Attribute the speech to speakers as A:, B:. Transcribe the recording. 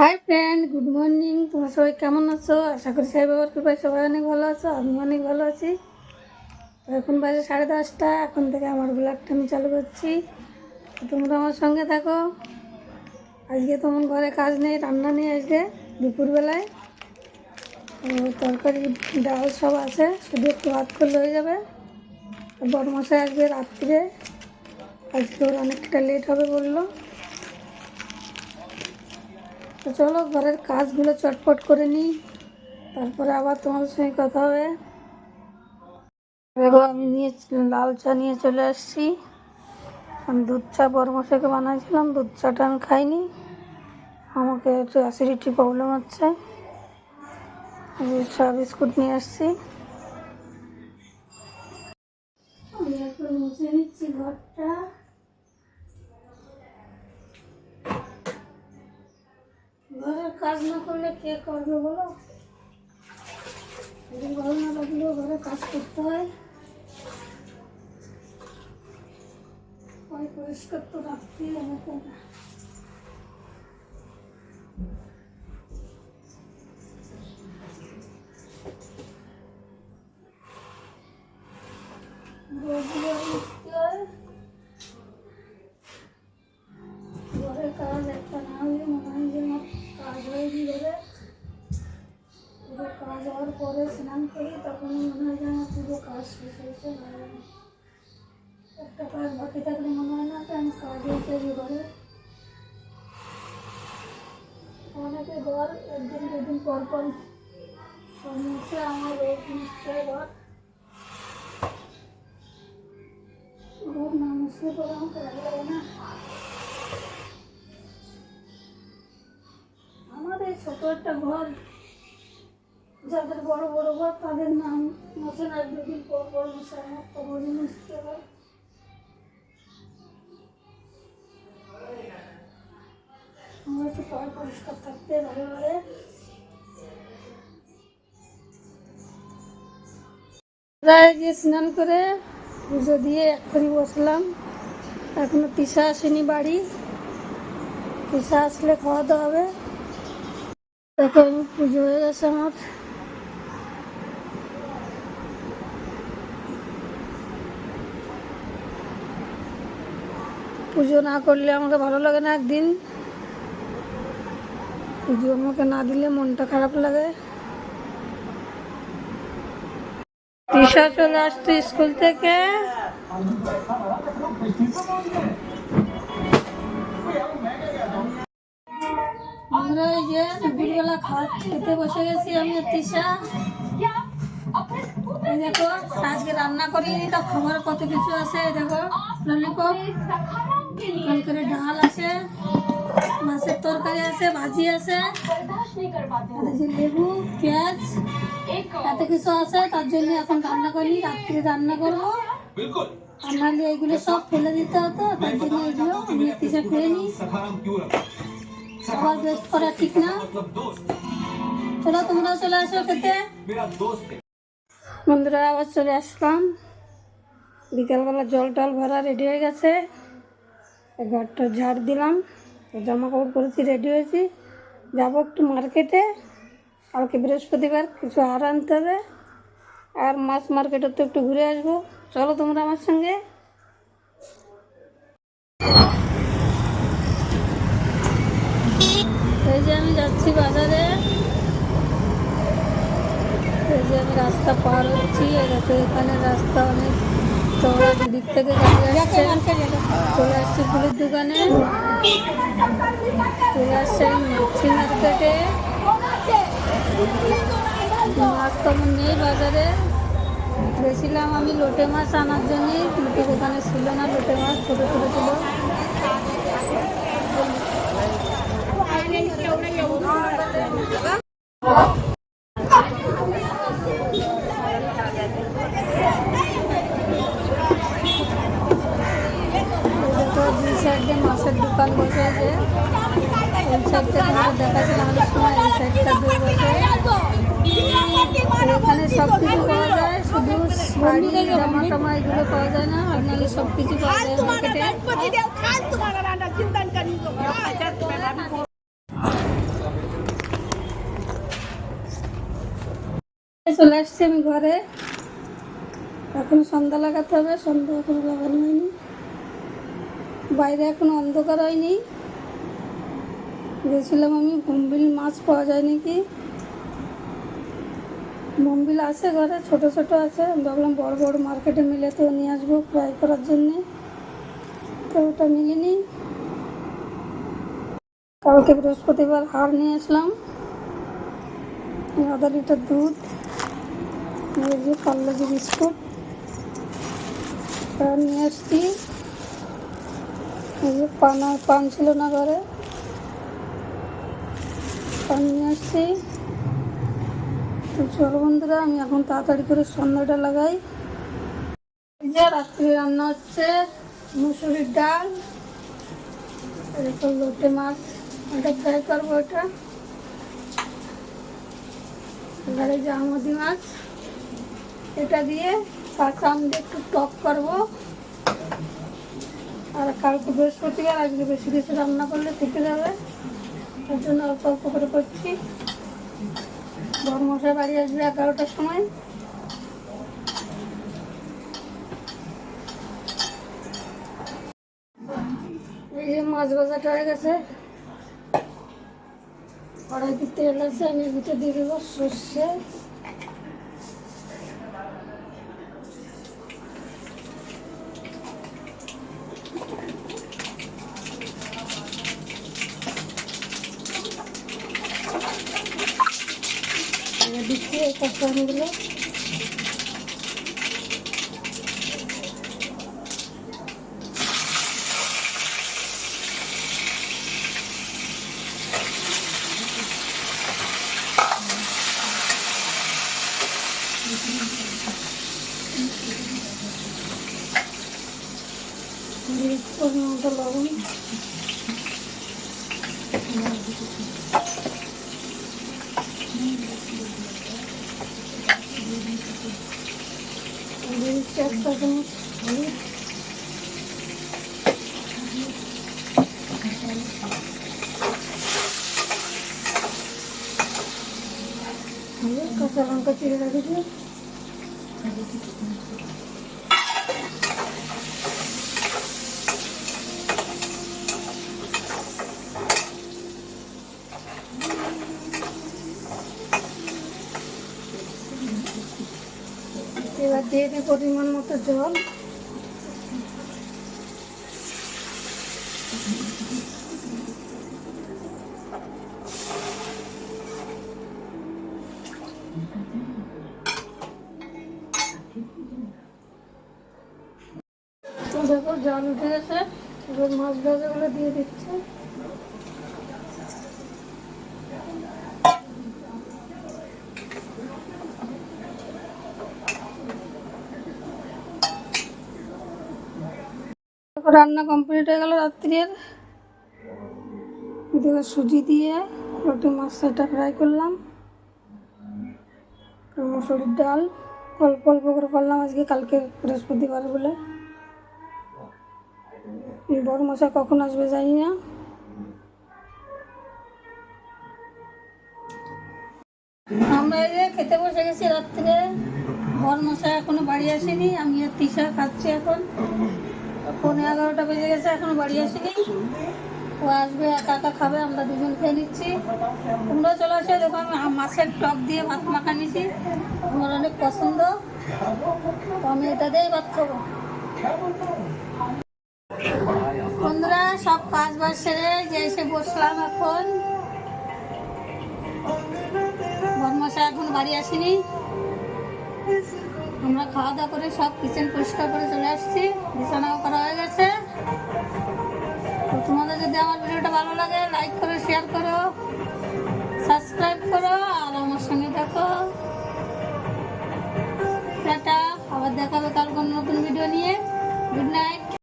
A: Hi friend, good morning. তোমরা সবাই কেমন আছো? আশা করি সাই বাবার কৃপায় সবাই অনেক ভালো আছো। আমি অনেক ভালো আছি। তো এখন বাজে 10:30। এখন থেকে আমার ব্লগটা আমি চালু করছি। তোমরা আমার সঙ্গে থাকো। আজকে তোমার ঘরে কাজ নেই, রান্না নেই আজকে দুপুরবেলায়। তরকারি ডাল সব আছে, শুধু একটু ভাত করলে হয়ে যাবে। বড়মশাই আসবে রাত্রে, আজকে ওর অনেকটা লেট হবে বললো। তো চলো ঘরের কাজগুলো চটপট করে নিই, তারপরে আবার তোমাদের সঙ্গে কথা হবে। দেখো আমি লাল চা নিয়ে চলে আসছি। আমি দুধ চা বড়মশাইকে বানাইছিলাম, দুধ চাটা আমি খাইনি, আমাকে একটু অ্যাসিডিটি প্রবলেম হচ্ছে। চা বিস্কুট নিয়ে আসছি। আমি এখন মুছে নিচ্ছি ঘরটা। ঘরের কাজ না করলে কে করবে বলো? ভালো না লাগলেও ঘরে কাজ করতে হয়। পরিষ্কার তো রাখতেই হবে না। ঘরের কাজ একটা না হলে মনে হয় যে আমার কাজ হয়নি। পুরো কাজ হওয়ার পরে স্নান করি, তখন মনে হয় যে আমার পুরো কাজ শেষ হয়েছে। একটা কাজ বাকি থাকলে মনে হয় না যে আমি কাজ হয়েছে ঘরে। অনেকে ঘর একদিন দুদিন পর পর মুছে, আমার রোজ মুছতে ঘর না মুছলে পরে আমাকে ভালো লাগে না। আমার এই ছোট একটা ঘর, যাদের বড় বড় ঘর তাদের নাম মুছে না, দুদিন পর পর মুছে, আমার তো রোজই মুছতে হয়। আমার একটু পরিষ্কার থাকতে ভালো লাগে। প্রায় গিয়ে স্নান করে পুজো দিয়ে এক্ষুনি বসলাম। এখনো তিশা আসেনি বাড়ি, তিশা আসলে খাওয়া দাওয়া হবে। দেখো পুজো হয়ে গেছে আমার। পুজো না করলে আমাকে ভালো লাগে না। একদিন পুজো আমাকে না দিলে মনটা খারাপ লাগে। তিশা চলে আসতো স্কুল থেকে। আমরা এই যে দুপুরবেলা খেতে বসে গেছি আমি আর তিশা। দেখো আজকে রান্না করিনি, তো খাবার কত কিছু আছে। দেখো ললিপপ, কালকের ডাল আছে, মাছের তরকারি আছে, ভাজি আছে, লেবু, পেঁয়াজ, এত কিছু আছে। তার জন্য এখন রান্না করিনি, রাত্রে রান্না করবো। আর নাহলে এগুলো সব ফেলে দিতে হতো, তার জন্য এগুলো আমি তিশা খেয়ে নিই। সবার বেস্ট করা ঠিক না। চলো তোমরাও চলে আসো খেতে। বন্ধুরা আবার চলে আসলাম। বিকালবেলা জল টল ভরা রেডি হয়ে গেছে। ঘরটা ঝাড় দিলাম, জামা কাপড় পরেছি, রেডি হয়েছি। যাবো একটু মার্কেটে, কালকে বৃহস্পতিবার কিছু আর আনতে হবে। আর মাছ মার্কেটে তো একটু ঘুরে আসবো। চলো তোমরা আমার সঙ্গে। এই যে আমি যাচ্ছি বাজারে। এই যে আমি রাস্তা পার হচ্ছি। দেখো এখানে রাস্তা অনেক চওড়া, দিক থেকে গাড়ি আসছে। চলে আসছি ফুলের দোকানে, চলে আসছে মাছি মার্কেটে। মাছ তেমন নেই বাজারে। গেছিলাম আমি লোটে মাছ আনার জন্যে, কিন্তু দোকানে ছিল না লোটে মাছ, ছোটো ছোটো ছিল। দুই সাইডে মাছের দোকান বসে, যে ওই সাইডটা তোমাদের দেখাচ্ছিল আমাদের সময়, এই সাইডটা দিয়ে বসে। এখানে সব কিছু পাওয়া যায়, শুধু শাড়ি জামা টামা এগুলো পাওয়া যায় না, আপনাদের সব কিছু পাওয়া যায় মার্কেটে। চলে আসছি আমি ঘরে। এখন সন্ধ্যা লাগাতে হবে, সন্ধ্যা এখনো লাগানো হয়নি। বাইরে এখনো অন্ধকার হয়নি। গেছিলাম আমি, বোম্বিল মাছ পাওয়া যায় নাকি। বোম্বিল আছে ঘরে, ছোট ছোট আছে। ভাবলাম বড় বড় মার্কেটে মিলে তো নিয়ে আসবো ফ্রাই করার জন্যে, তো ওটা মিলিনি। কালকে বৃহস্পতিবার হাড় নিয়ে আসলাম, 1/2 লিটার দুধ, এই যে পার্লেজি বিস্কুট নিয়ে আসছি। এই যে পান ছিল না ঘরে, পান নিয়ে আসছি। তো চলো বন্ধুরা, আমি এখন তাড়াতাড়ি করে সন্ধ্যাটা লাগাই। এই যে রাত্রে রান্না হচ্ছে মুসুরির ডাল, এরকম লোটে মাছ, ওটা ফ্রাই করবো। ওটা এবারে যে আমুদি মাছ, এটা দিয়ে কাঁচা আম দিয়ে একটু টক করবো। আর কালকে বৃহস্পতিবার, আজকে বেশি কিছু রান্না করলে থেকে যাবে, তার জন্য অল্প অল্প করে করছি। বড় মশাই বাড়ি আসবে 11টার সময়। এই যে মাছ ভাজাটা হয়ে গেছে, কড়াইতে তেল আছে, আমি ভিতরে দিয়ে দেবো সর্ষে, দিচ্ছি এই কষানগুলো। পরিমাণটা লবণ, দিচ্ছি 1 চা চামচ হলুদ, কাঁচা লঙ্কা চিড়ে রেখেছি। এবার দিয়ে দিই পরিমাণ মতো জল। দেখো জল উঠে গেছে, এবার মাছ ভাজাগুলো দিয়ে দিচ্ছে। রান্না কমপ্লিট হয়ে গেল রাত্রির। এদিকে সুজি দিয়ে রুটি মাছটা ফ্রাই করলাম, মুসুরির ডাল অল্প অল্প করে করলাম আজকে, কালকে বৃহস্পতিবার বলে। বড় মশাই কখন আসবে জানি না। আমরা এই যে খেতে বসে গেছি রাত্রে, বড় মশাই এখনো বাড়ি আসেনি, আমি আর তিশা খাচ্ছি। এখন 11:15 বেজে গেছে, এখনো বাড়ি আসেনি। ও আসবে, একা একা খাবে, আমরা দুজন খেয়ে নিচ্ছি। তোমরা চলে আসে, দেখো আমি মাছের টক দিয়ে ভাত মাখা নিয়েছি, আমার অনেক পছন্দ, তো আমি এটা দিয়েই ভাত খাবো। বন্ধুরা সব কাজ বাজ সেরে যে এসে বসলাম এখন। বড়মশাই এখন বাড়ি আসেনি, আমরা খাওয়া দাওয়া করে সব কিচেন পরিষ্কার করে চলে আসছি, বিছানাও করা হয়ে গেছে। তো তোমাদের যদি আমার ভিডিওটা ভালো লাগে, লাইক করো, শেয়ার করো, সাবস্ক্রাইব করো, আর আমার সঙ্গে দেখো। টাটা, আবার দেখাবে কাল কোনো নতুন ভিডিও নিয়ে। Good night.